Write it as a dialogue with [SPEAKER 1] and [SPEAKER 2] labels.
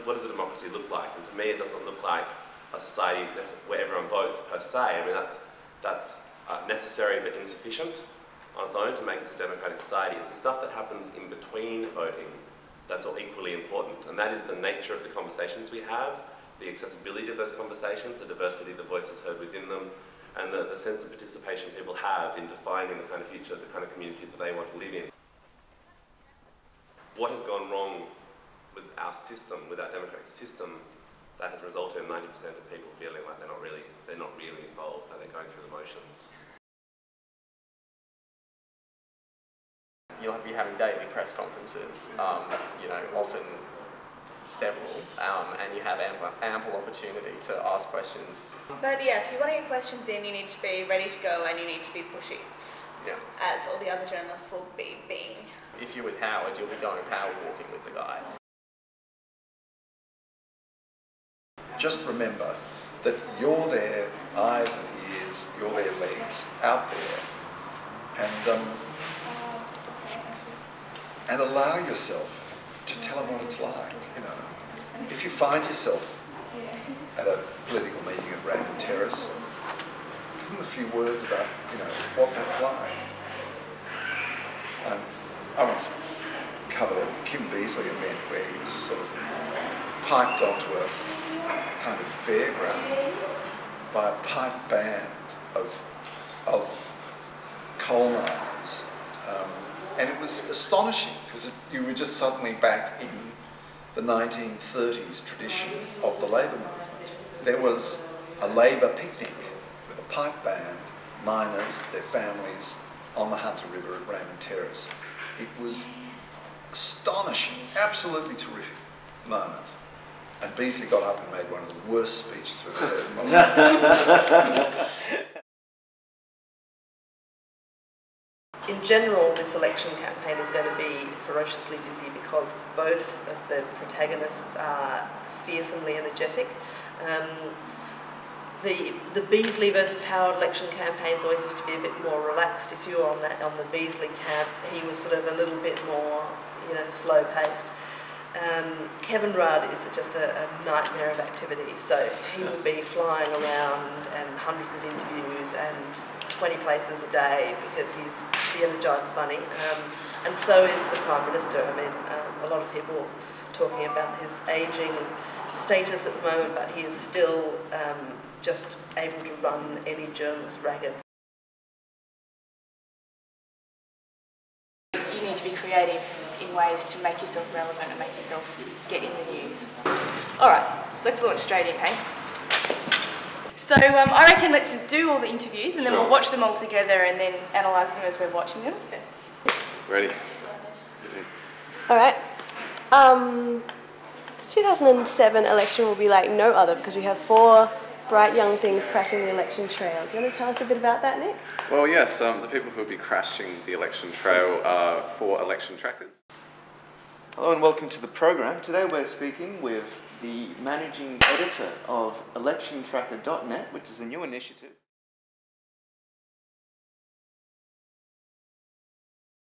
[SPEAKER 1] does a democracy look like? And to me, it doesn't look like a society where everyone votes per se. I mean, that's necessary but insufficient on its own to make us a democratic society. It's the stuff that happens in between voting that's all equally important, and that is the nature of the conversations we have, the accessibility of those conversations, the diversity of the voices heard within them, and the sense of participation people have in defining the kind of future, the kind of community that they want to live in. What has gone wrong with our system, with our democratic system, that has resulted in 90% of people feeling like they're not really involved, that they're going through the motions.
[SPEAKER 2] You'll be having daily press conferences, you know, often several, and you have ample opportunity to ask questions.
[SPEAKER 3] But yeah, if you want to get questions in, you need to be ready to go and you need to be pushy.
[SPEAKER 2] Yeah.
[SPEAKER 3] As all the other journalists will be being.
[SPEAKER 2] If you're with Howard, you'll be going power walking with the guy.
[SPEAKER 4] Just remember that you're their eyes and ears, you're their legs out there, and allow yourself to tell them what it's like. You know, if you find yourself at a political meeting at Raymond Terrace, give them a few words about, you know, what that's like. I once covered a Kim Beazley event where he was sort of piped onto a kind of fairground by a pipe band of coal miners. And it was astonishing because you were just suddenly back in the 1930s tradition of the labour movement. There was a labour picnic with a pipe band, miners, their families, on the Hunter River at Raymond Terrace. It was astonishing, absolutely terrific moment. And Beazley got up and made one of the worst speeches we've ever heard in my life.
[SPEAKER 5] In general, this election campaign is going to be ferociously busy because both of the protagonists are fearsomely energetic. The Beazley versus Howard election campaigns always used to be a bit more relaxed. If you were on the Beazley camp, he was sort of a little bit more, you know, slow paced. Kevin Rudd is just a nightmare of activity, so he will be flying around and hundreds of interviews and 20 places a day because he's the Energizer Bunny, and so is the Prime Minister. I mean, a lot of people talking about his ageing status at the moment, but he is still just able to run any journalist ragged.
[SPEAKER 6] You need to be creative in ways to make yourself relevant and make yourself get in the news. Alright, let's launch straight in, hey? So I reckon let's just do all the interviews and then we'll watch them all together and then analyse them as we're watching them.
[SPEAKER 7] Ready.
[SPEAKER 8] Alright. The 2007 election will be like no other because we have 4 bright young things crashing the election trail. Do you want to tell us a bit about that, Nick?
[SPEAKER 7] Well, yes, the people who will be crashing the election trail are 4 election trackers.
[SPEAKER 9] Hello and welcome to the program. Today we're speaking with the managing editor of electiontracker.net, which is a new initiative.